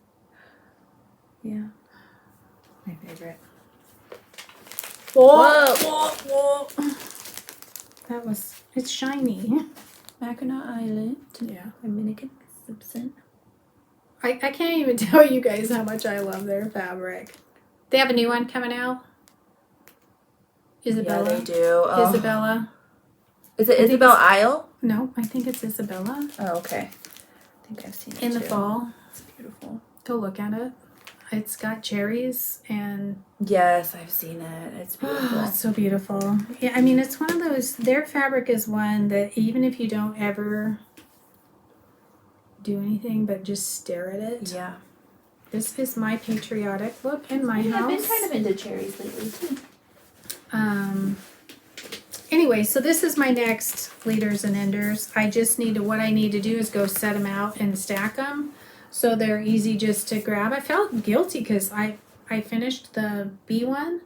Yeah. My favorite. Whoa! Whoa! Whoa! It's shiny. Mackinac Island. Yeah. Dominican Simpson. I can't even tell you guys how much I love their fabric. They have a new one coming out. Isabella. Yeah, they do. Oh. Isabella. Is it Isabel Isle? No, I think it's Isabella. Oh, okay. I think I've seen it in too. the fall. It's beautiful. Go look at it. It's got cherries and... Yes, I've seen it. It's beautiful. Oh, it's so beautiful. Yeah, I mean, it's one of those... Their fabric is one that even if you don't ever do anything but just stare at it. Yeah. This is my patriotic look in my house. I've been kind of into cherries lately too. Anyway, so this is my next leaders and enders. I just need to... What I need to do is go set them out and stack them. So they're easy just to grab. I felt guilty because I finished the B one.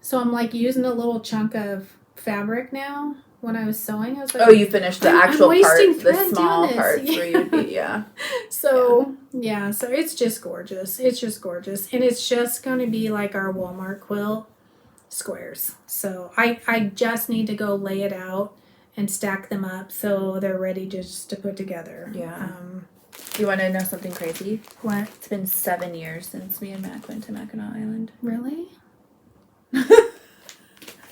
So I'm like using a little chunk of fabric now when I was sewing. I was like, oh, you finished the actual part, the small parts yeah. where you'd be, yeah. So, yeah, so it's just gorgeous. It's just gorgeous. And it's just going to be like our Walmart quilt squares. So I just need to go lay it out and stack them up so they're ready just to put together. Yeah. You want to know something crazy? What? It's been 7 years since me and Mac went to Mackinac Island. Really? Isn't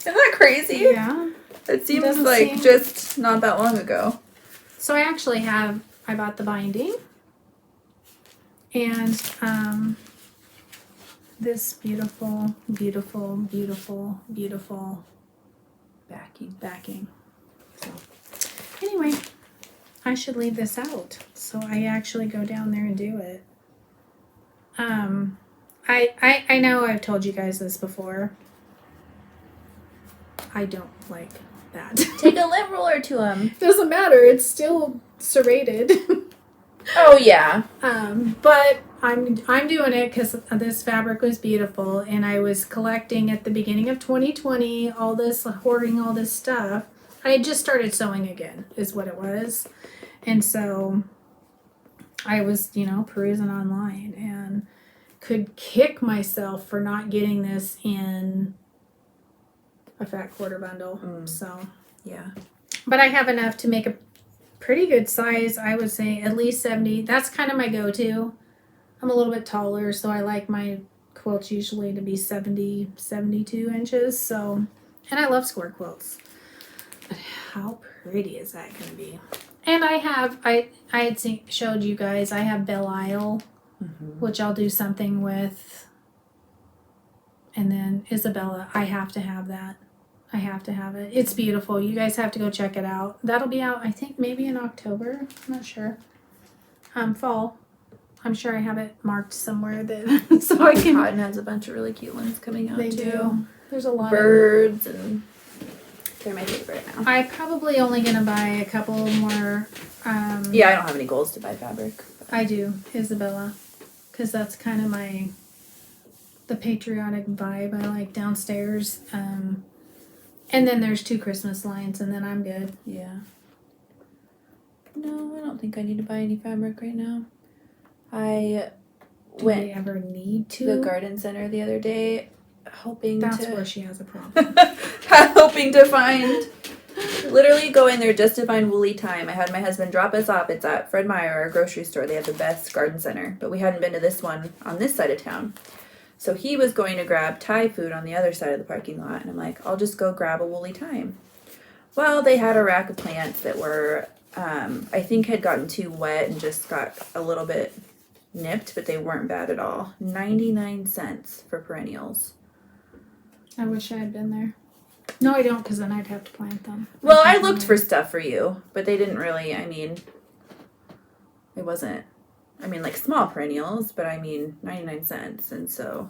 that crazy? Yeah. It seems like just not that long ago. So I bought the binding and this beautiful, beautiful, beautiful, beautiful backing. So anyway, I should leave this out. So I actually go down there and do it. I know I've told you guys this before. I don't like that. Take a lint roller to them. Doesn't matter. It's still serrated. Oh yeah. But I'm doing it because this fabric was beautiful, and I was collecting at the beginning of 2020 hoarding all this stuff. I had just started sewing again, is what it was, and so I was perusing online and could kick myself for not getting this in a fat quarter bundle. So yeah, but I have enough to make a pretty good size. I would say at least 70. That's kind of my go-to. I'm a little bit taller, so I like my quilts usually to be 70, 72 inches. So, and I love square quilts. But how pretty is that going to be? And I had showed you guys, I have Belle Isle, which I'll do something with. And then Isabella, I have to have that. I have to have it. It's beautiful. You guys have to go check it out. That'll be out, I think, maybe in October. I'm not sure. Fall. I'm sure I have it marked somewhere that so I can. Cotton has a bunch of really cute ones coming out. They too. do. There's a lot birds and they're my favorite now. I'm probably only gonna buy a couple more. Yeah, I don't have any goals to buy fabric. I do, Isabella, because that's kind of the patriotic vibe I like downstairs. And then there's 2 Christmas lines, and then I'm good. Yeah. No, I don't think I need to buy any fabric right now. Do we ever need to? The garden center the other day, hoping That's to... where she has a problem. hoping to find... Literally going there just to find woolly thyme. I had my husband drop us off. It's at Fred Meyer, our grocery store. They have the best garden center. But we hadn't been to this one on this side of town. So he was going to grab Thai food on the other side of the parking lot. And I'm like, I'll just go grab a woolly thyme. Well, they had a rack of plants that were, I think had gotten too wet and just got a little bit nipped. But they weren't bad at all. 99 cents for perennials. I wish I had been there. No, I don't, because then I'd have to plant them. Well, I looked for stuff for you. But they didn't really, it wasn't. Like small perennials, but 99 cents. And so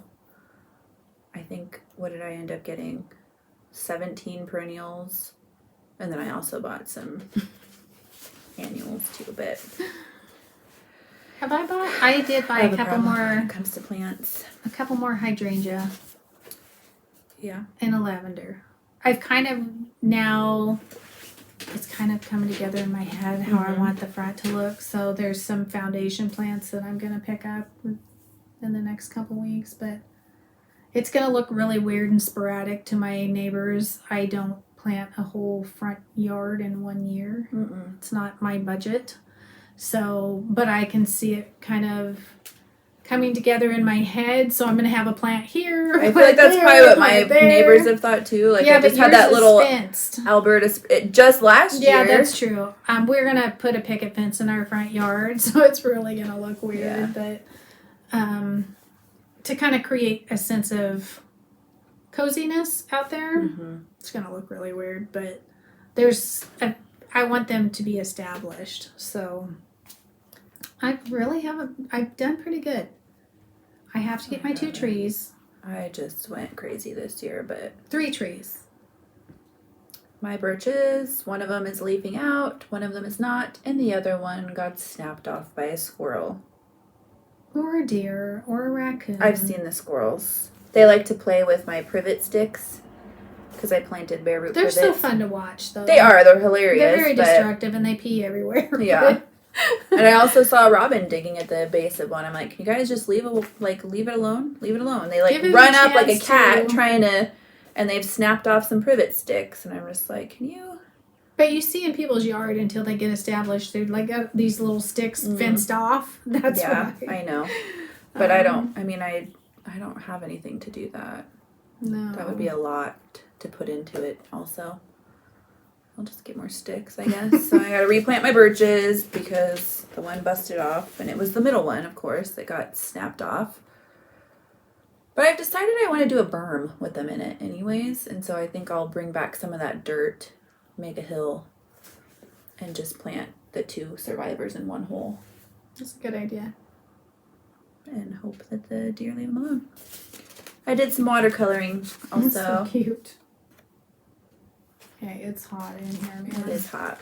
I think, what did I end up getting? 17 perennials. And then I also bought some annuals too, but. Have I bought? I did buy a couple more. When it comes to plants. A couple more hydrangea. Yeah. And a lavender. I've kind of now. It's kind of coming together in my head how I want the front to look. So there's some foundation plants that I'm going to pick up in the next couple weeks. But it's going to look really weird and sporadic to my neighbors. I don't plant a whole front yard in 1 year. It's not my budget. So, but I can see it kind of coming together in my head. So I'm going to have a plant here. I feel like that's probably what my neighbors have thought too. Like, yeah, I just but had that little fenced. Alberta, just last year. Yeah, that's true. We're going to put a picket fence in our front yard, so it's really going to look weird. But to kind of create a sense of coziness out there, it's going to look really weird. But I want them to be established. So I really haven't. I've done pretty good. I have to get my 2 trees. I just went crazy this year, but 3 trees. My birches, one of them is leafing out, one of them is not, and the other one got snapped off by a squirrel. Or a deer, or a raccoon. I've seen the squirrels. They like to play with my privet sticks because I planted bare root privets. They're so fun to watch, though. They're hilarious. They're very destructive, and they pee everywhere. Yeah. And I also saw a robin digging at the base of one. I'm like, can you guys just leave it alone? Leave it alone. They run up like a cat trying to, and they've snapped off some privet sticks, and I'm just like, can you? But you see in people's yard until they get established, they're like these little sticks fenced off. That's why. I know. But I don't. I mean, I don't have anything to do that. No. That would be a lot to put into it. Also. I'll just get more sticks, I guess. So I gotta replant my birches because the one busted off, and it was the middle one, of course, that got snapped off. But I've decided I want to do a berm with them in it anyways, and so I think I'll bring back some of that dirt, make a hill, and just plant the 2 survivors in one hole. That's a good idea. And hope that the deer leave them alone. I did some watercoloring also. That's so cute. Okay, it's hot in here, man. It is hot.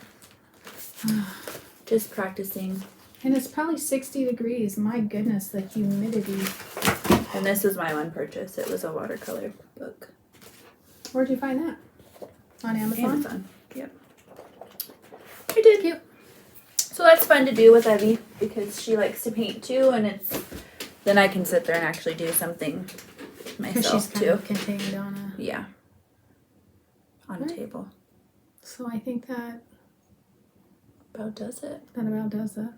Just practicing. And it's probably 60 degrees. My goodness, the humidity. And this was my one purchase. It was a watercolor book. Where'd you find that? On Amazon? Amazon. Yep. I did. Cute. So that's fun to do with Evie because she likes to paint too, and then I can sit there and actually do something myself she's kind of contained on a... Yeah. On a table. So I think that about does it. That about does it.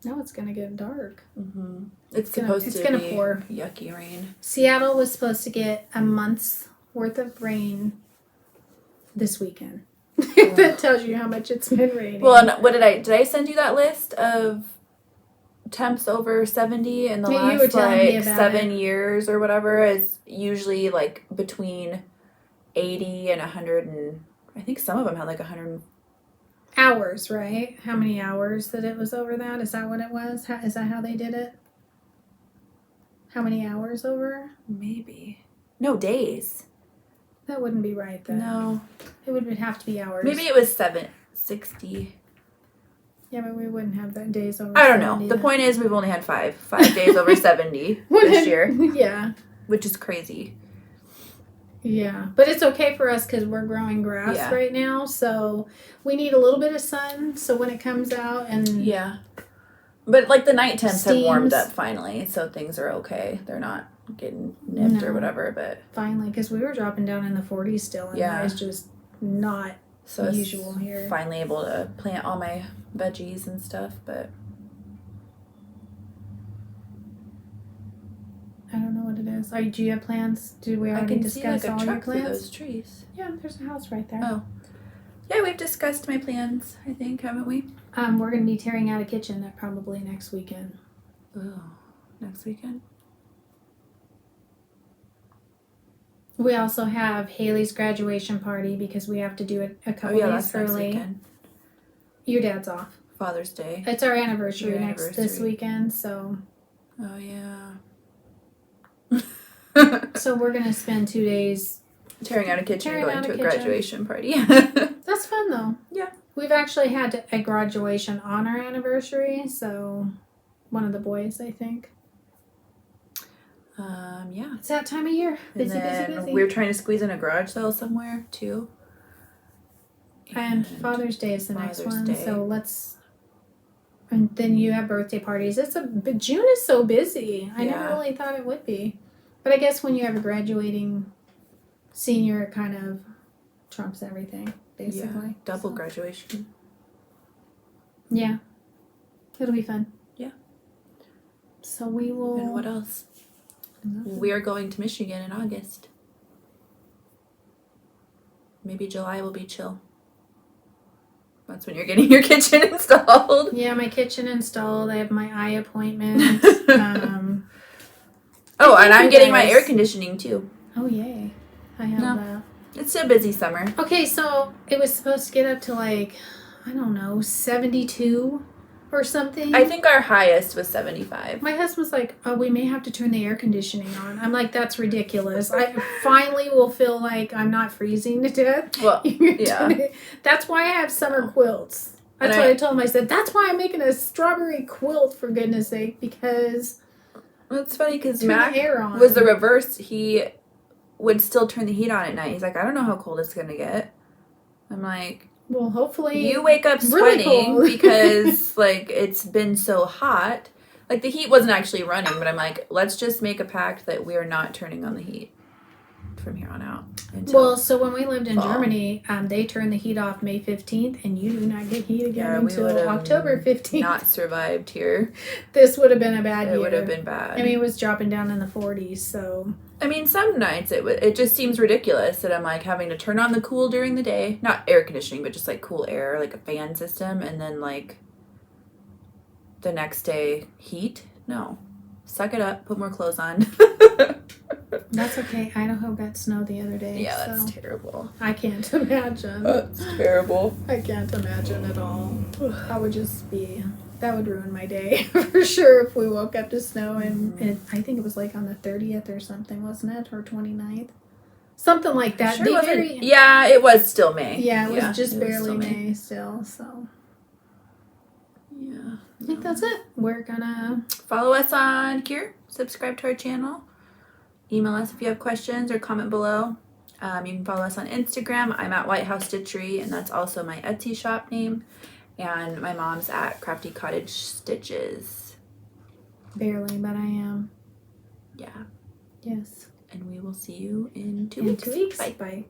Now it's gonna get dark. Mm-hmm. It's gonna be pour. Yucky rain. Seattle was supposed to get a month's worth of rain this weekend. That tells you how much it's been raining. Well, and what did I send you that list of temps over 70 in the last like 7 years or whatever? Is usually like between 80 and 100, and I think some of them had like 100 hours, right? How many hours that it was over that? Is that what it was? Is that how they did it? How many hours over? Maybe. No, days. That wouldn't be right then. No. It would have to be hours. Maybe it was 60. Yeah, but we wouldn't have that days over. I don't know. The point is we've only had 5 days over 70 this year. Yeah. Which is crazy. Yeah, but it's okay for us because we're growing grass right now, so we need a little bit of sun. So when it comes out and but like the night temps have warmed up finally, so things are okay. They're not getting nipped or whatever. But finally, because we were dropping down in the 40s still, and that is just not usual here. Finally able to plant all my veggies and stuff, but. I don't know what it is. Do you have plans? Did we already discuss all your plans? For those trees. Yeah, there's a house right there. Oh. Yeah, we've discussed my plans, I think, haven't we? We're going to be tearing out a kitchen probably next weekend. Oh, next weekend? We also have Haley's graduation party because we have to do it a couple days early. Next weekend. Your dad's off. Father's Day. It's our anniversary this weekend, so. Oh, yeah. So we're going to spend 2 days tearing out a kitchen and going to a graduation party. That's fun, though. Yeah. We've actually had a graduation on our anniversary, so one of the boys, I think. Yeah. It's that time of year. Busy. We're trying to squeeze in a garage sale somewhere, too. And Father's Day is the next one, so let's... And then you have birthday parties. But June is so busy. I never really thought it would be. But I guess when you have a graduating senior, it kind of trumps everything, basically. Yeah, double graduation. Yeah. It'll be fun. Yeah. So we will... And what else? We are going to Michigan in August. Maybe July will be chill. That's when you're getting your kitchen installed. Yeah, my kitchen installed. I have my eye appointment. Oh, and I'm getting my air conditioning too. Oh, yay. I have that. It's a busy summer. Okay, so it was supposed to get up to like, I don't know, 72 or something. I think our highest was 75. My husband's like, oh, we may have to turn the air conditioning on. I'm like, that's ridiculous. I finally will feel like I'm not freezing to death. Well, yeah. That's why I have summer quilts. That's what I told him. I said, that's why I'm making a strawberry quilt, for goodness sake, because... It's funny because Mac was the reverse. He would still turn the heat on at night. He's like, I don't know how cold it's going to get. I'm like... Well, hopefully... You wake up sweating really because, like, it's been so hot. Like, the heat wasn't actually running, but I'm like, let's just make a pact that we are not turning on the heat from here on out. Well, so when we lived in Germany, they turned the heat off May 15th, and you do not get heat again until October 15th. Not survived here. This would have been a bad year. It would have been bad. I mean, it was dropping down in the 40s, so... I mean, some nights it just seems ridiculous that I'm like having to turn on the cool during the day. Not air conditioning, but just like cool air, like a fan system. And then like the next day, heat? No. Suck it up. Put more clothes on. That's okay. Idaho got snow the other day. Yeah, that's terrible. I can't imagine. That's terrible. I can't imagine at all. That would just be... That would ruin my day for sure if we woke up to snow and I think it was like on the 30th or something, wasn't it? Or 29th? Something like that. Sure yeah, it was still May. Yeah, it was just barely May still, so. Yeah. I think that's it. We're gonna... Follow us on here. Subscribe to our channel. Email us if you have questions or comment below. You can follow us on Instagram. I'm at White House Stitchery, and that's also my Etsy shop name. And my mom's at Crafty Cottage Stitches. Barely, but I am. Yeah. Yes. And we will see you in 2 weeks. Bye.